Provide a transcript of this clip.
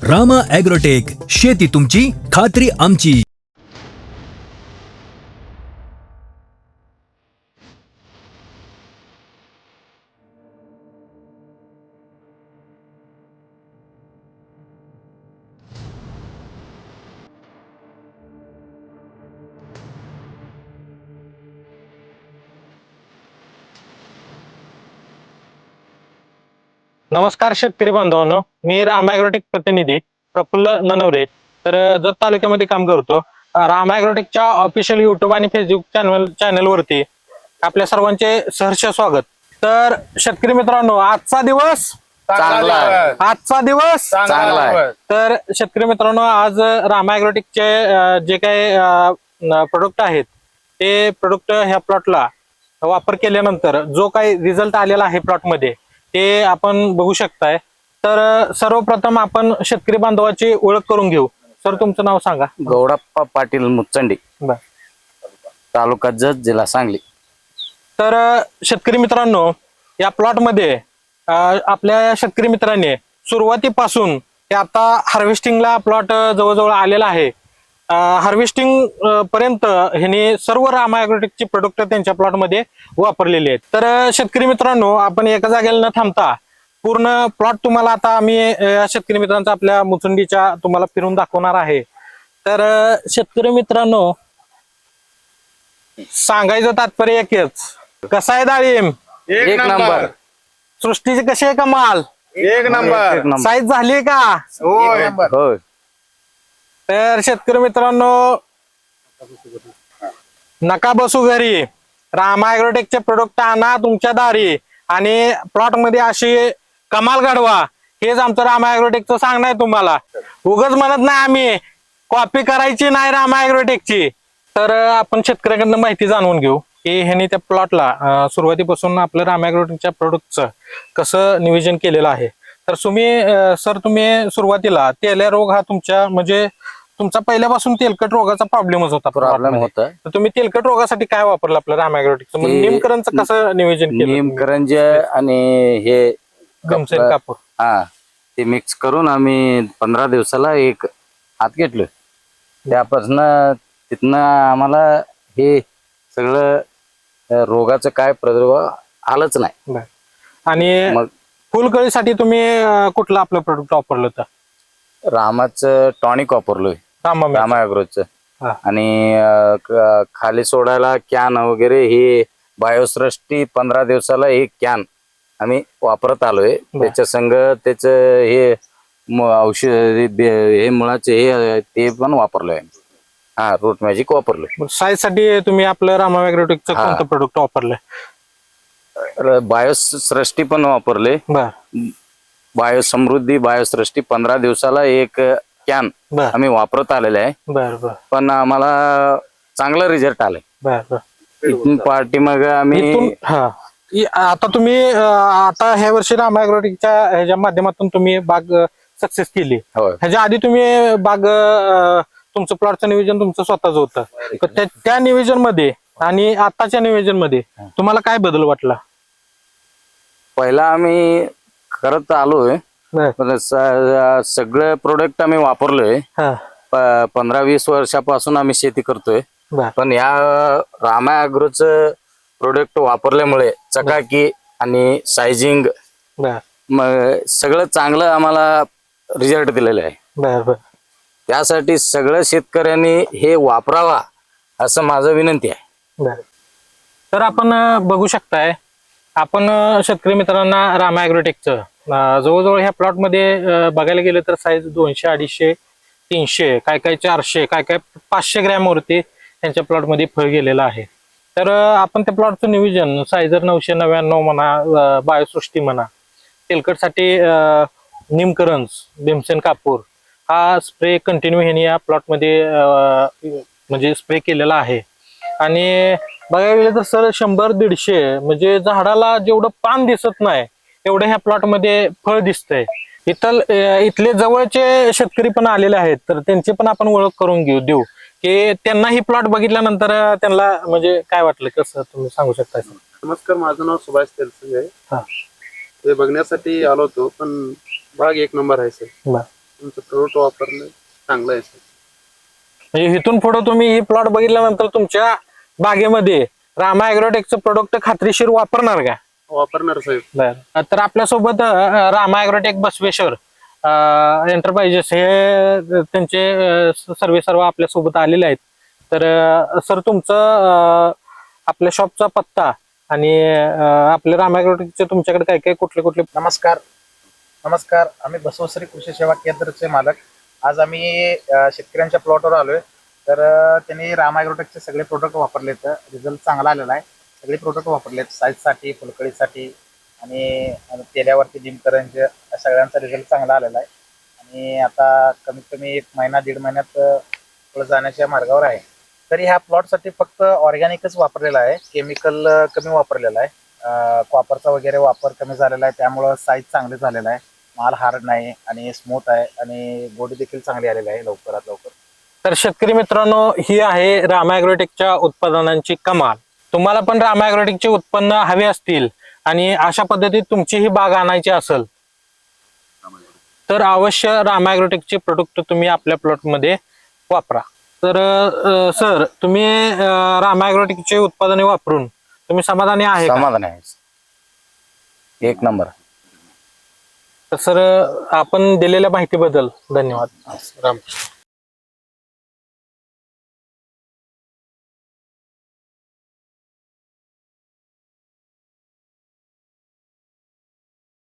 Rama agrotech, शेती तुमची, खात्री आमची. नमस्कार शेतकरी बांधवांनो, मी रामा ॲग्रोटेक प्रतिनिधी प्रफुल्ल ननवरे. तर जत तालुक्यामध्ये काम करतो. रामा ॲग्रोटेकच्या ऑफिशियल युट्यूब आणि फेसबुक चॅनलवरती आपल्या सर्वांचे सहर्ष स्वागत. तर शेतकरी मित्रांनो, आजचा दिवस चांगला आहे. आजचा दिवस चांगला आहे. तर शेतकरी मित्रांनो, आज रामा ॲग्रोटेकचे जे काही प्रोडक्ट आहेत ते प्रोडक्ट ह्या प्लॉटला वापर केल्यानंतर जो काही रिझल्ट आलेला आहे प्लॉटमध्ये ते आपण बघू शकताय. तर सर्वप्रथम आपण शेतकरी बांधवाची ओळख करून घेऊ. सर, तुमचं नाव सांगा. गौडप्पा पाटील मुचंडी, बर. तालुका जत, जिल्हा सांगली. तर शेतकरी मित्रांनो, या प्लॉट मध्ये आपल्या शेतकरी मित्रांनी सुरुवातीपासून ते आता हार्वेस्टिंगला प्लॉट जवळजवळ आलेला आहे. हार्वेस्टिंग पर्यंत ह्यांनी सर्व रामा ॲग्रोटेकची प्रोडक्ट त्यांच्या प्लॉट मध्ये वापरलेले आहेत. तर शेतकरी मित्रांनो, आपण एका जागेला न थांबता पूर्ण प्लॉट तुम्हाला आता आम्ही शेतकरी मित्रांचा आपल्या मुचुंडीच्या तुम्हाला फिरून दाखवणार आहे. तर शेतकरी मित्रांनो, सांगायचं तात्पर्य एकच, कसा आहे डाळिंब? एक नंबर. सृष्टीची कशी आहे कमाल? एक नंबर. साईज झाली का? होय. तर शेतकरी मित्रांनो, नका बसू घरी, रामा ॲग्रोटेकचे प्रोडक्ट आणा तुमच्या दारी आणि प्लॉट मध्ये अशी कमाल घडवा. हेच आमचं रामा ॲग्रोटेकचं सांगणं आहे तुम्हाला. उगाच म्हणत नाही आम्ही, कॉपी करायची नाही रामा ॲग्रोटेकची. तर आपण शेतकऱ्याकडनं माहिती जाणून घेऊ की ह्यांनी त्या प्लॉटला सुरुवातीपासून आपलं रामा ॲग्रोटेकच्या प्रोडक्टचं कसं नियोजन केलेलं आहे. तर तुम्ही सुरुवातीला तेल्या रोग हा तुमचा पहिल्यापासून तेलकट रोगाचा प्रॉब्लेमच होता. प्रॉब्लेम होता. तर तुम्ही तेलकट रोगासाठी काय वापरलं आपलं रामा ॲग्रोटेकचं? निमकरणचं कसं नियोजन केलं? निमकरंज आणि हे भीमसेन कापूर. हा, ते मिक्स करून आम्ही 15 दिवसाला एक हात घेतलं. त्यापासून तिथनं आम्हाला हे सगळं रोगाचं काय प्रादुर्भाव आलंच नाही. बरं. आणि मग फुलकळीसाठी तुम्ही कुठलं आपलं प्रोडक्ट वापरलं होतं? रामाचं टॉनिक वापरलोय, रामा ॲग्रोचं. हा. आणि खाली सोडायला कॅन वगैरे हे बायोसृष्टी 15 दिवसाला एक कॅन आम्ही वापरत आलोय. त्याच्या संग त्याच हे औषध हे मुळाचे हे ते पण वापरलोय. हा, रूट मॅजिक वापरलोय. साईज साठी तुम्ही आपलं रामा ॲग्रोटेकचं कोणतं प्रोडक्ट वापरलंय? बायोसृष्टी पण वापरले. बर. बायोसमृद्धी, बायोसृष्टी 15 दिवसाला एक कॅन बर. आम्ही वापरत आलेले आहे. बर बर पण आम्हाला चांगला रिझल्ट आलाय. बर बर. इथून पार्टी मग आम्ही आता तुम्ही आता ह्या वर्षी रामा ॲग्रोटेकच्या ह्याच्या माध्यमातून तुम्ही बाग सक्सेस केली. होय. ह्याच्या आधी तुम्ही बाग तुमचं प्लॉटचं नियोजन तुमचं स्वतःच होतं. तर त्या नियोजन मध्ये आणि आताच्या नियोजन मध्ये तुम्हाला काय बदल वाटला? पहिला आम्ही करत आलोय, पण सगळे प्रोडक्ट आम्ही वापरलोय. 15-20 वर्षापासून आम्ही शेती करतोय. पण या रामा ॲग्रोच प्रोडक्ट वापरल्यामुळे चकाकी आणि सायझिंग सगळं चांगलं आम्हाला रिझल्ट दिलेलं आहे. त्यासाठी सगळ्या शेतकऱ्यांनी हे वापरावा असं माझं विनंती आहे. तर आपण बघू शकताय, आपण शेतकरी मित्रांना रामा ॲग्रोटेकचं जवळजवळ ह्या प्लॉट मध्ये बघायला गेलं तर साईज 200, 250, 300, काय 400, काय 500 ग्रॅम वरती त्यांच्या प्लॉट मध्ये फळ गेलेलं आहे. तर आपण त्या प्लॉटचं नियोजन सायझर 999 म्हणा, बायोसृष्टी म्हणा, तेलकटसाठी निमकरंज, भीमसेन कापूर हा स्प्रे कंटिन्यू ह्यांनी या प्लॉट मध्ये म्हणजे स्प्रे केलेला आहे. आणि बघायला गेलं तर सर 100-150 म्हणजे झाडाला जेवढं पान दिसत नाही एवढं ह्या प्लॉट मध्ये फळ दिसतंय. इथले जवळचे शेतकरी पण आलेले आहेत, तर त्यांची पण आपण ओळख करून देऊ की त्यांना ही प्लॉट बघितल्यानंतर त्यांना म्हणजे काय वाटलं, कसं तुम्ही सांगू शकता? नमस्कार, माझं नाव सुभाष तेलसंग आहे. ते बघण्यासाठी आलो होतो, पण बाग एक नंबर आहे सर. तुमचं प्रोडक्ट वापरणं चांगलं आहे सर. म्हणजे इथून पुढे तुम्ही ही प्लॉट बघितल्यानंतर तुमच्या बागेमध्ये रामा ॲग्रोटेकचं प्रोडक्ट खात्रीशीर वापरणार का? वापरणार साहेब. बर, तर आपल्यासोबत रामा ॲग्रोटेक बसवेश्वर एंटरप्राइजेस हे त्यांचे सर्व आपल्यासोबत आलेले आहेत. तर सर तुमचं आपल्या शॉपचा पत्ता आणि आपल्या रामा ॲग्रोटेकचे तुमच्याकडे काय काय कुठले नमस्कार. आम्ही बसवश्री कृषी सेवा केंद्राचे मालक. आज आम्ही शेतकऱ्यांच्या प्लॉटवर आलोय. तर त्यांनी रामा ॲग्रोटेकचे सगळे प्रोडक्ट वापरलेत. रिझल्ट चांगला आलेला आहे. सगळे प्रोडक्ट वापरलेत साईजसाठी, फुलकळीसाठी आणि तेल्यावरती निमकरंज, सगळ्यांचा रिझल्ट चांगला आलेला आहे. आणि आता कमीत कमी 1 महिना 1.5 महिन्यात फळ जाण्याच्या मार्गावर आहे. तरी ह्या प्लॉटसाठी फक्त ऑर्गॅनिकच वापरलेला आहे. केमिकल कमी वापरलेला आहे. कॉपरचा वगैरे वापर कमी झालेला आहे. त्यामुळं साईज चांगले झालेला आहे. माल हार्ड नाही आणि स्मूथ आहे आणि गोडी देखील चांगली आलेली आहे लवकरात लवकर. तर शेतकरी मित्रांनो, ही आहे रामा ॲग्रोटेकच्या उत्पादनांची कमाल. तुम्हाला पण रामा ॲग्रोटेकचे उत्पन्न हवे असतील आणि अशा पद्धतीत तुमची ही बाग आणायची असेल तर अवश्य रामा ॲग्रोटेकचे प्रोडक्ट तुम्ही आपल्या प्लॉटमध्ये वापरा. तर सर तुम्ही रामा ॲग्रोटेकचे उत्पादने वापरून तुम्ही समाधानी आहे का? समाधान आहे, 1 नंबर. तर सर आपण दिलेल्या माहितीबद्दल धन्यवाद. रामकृष्ण.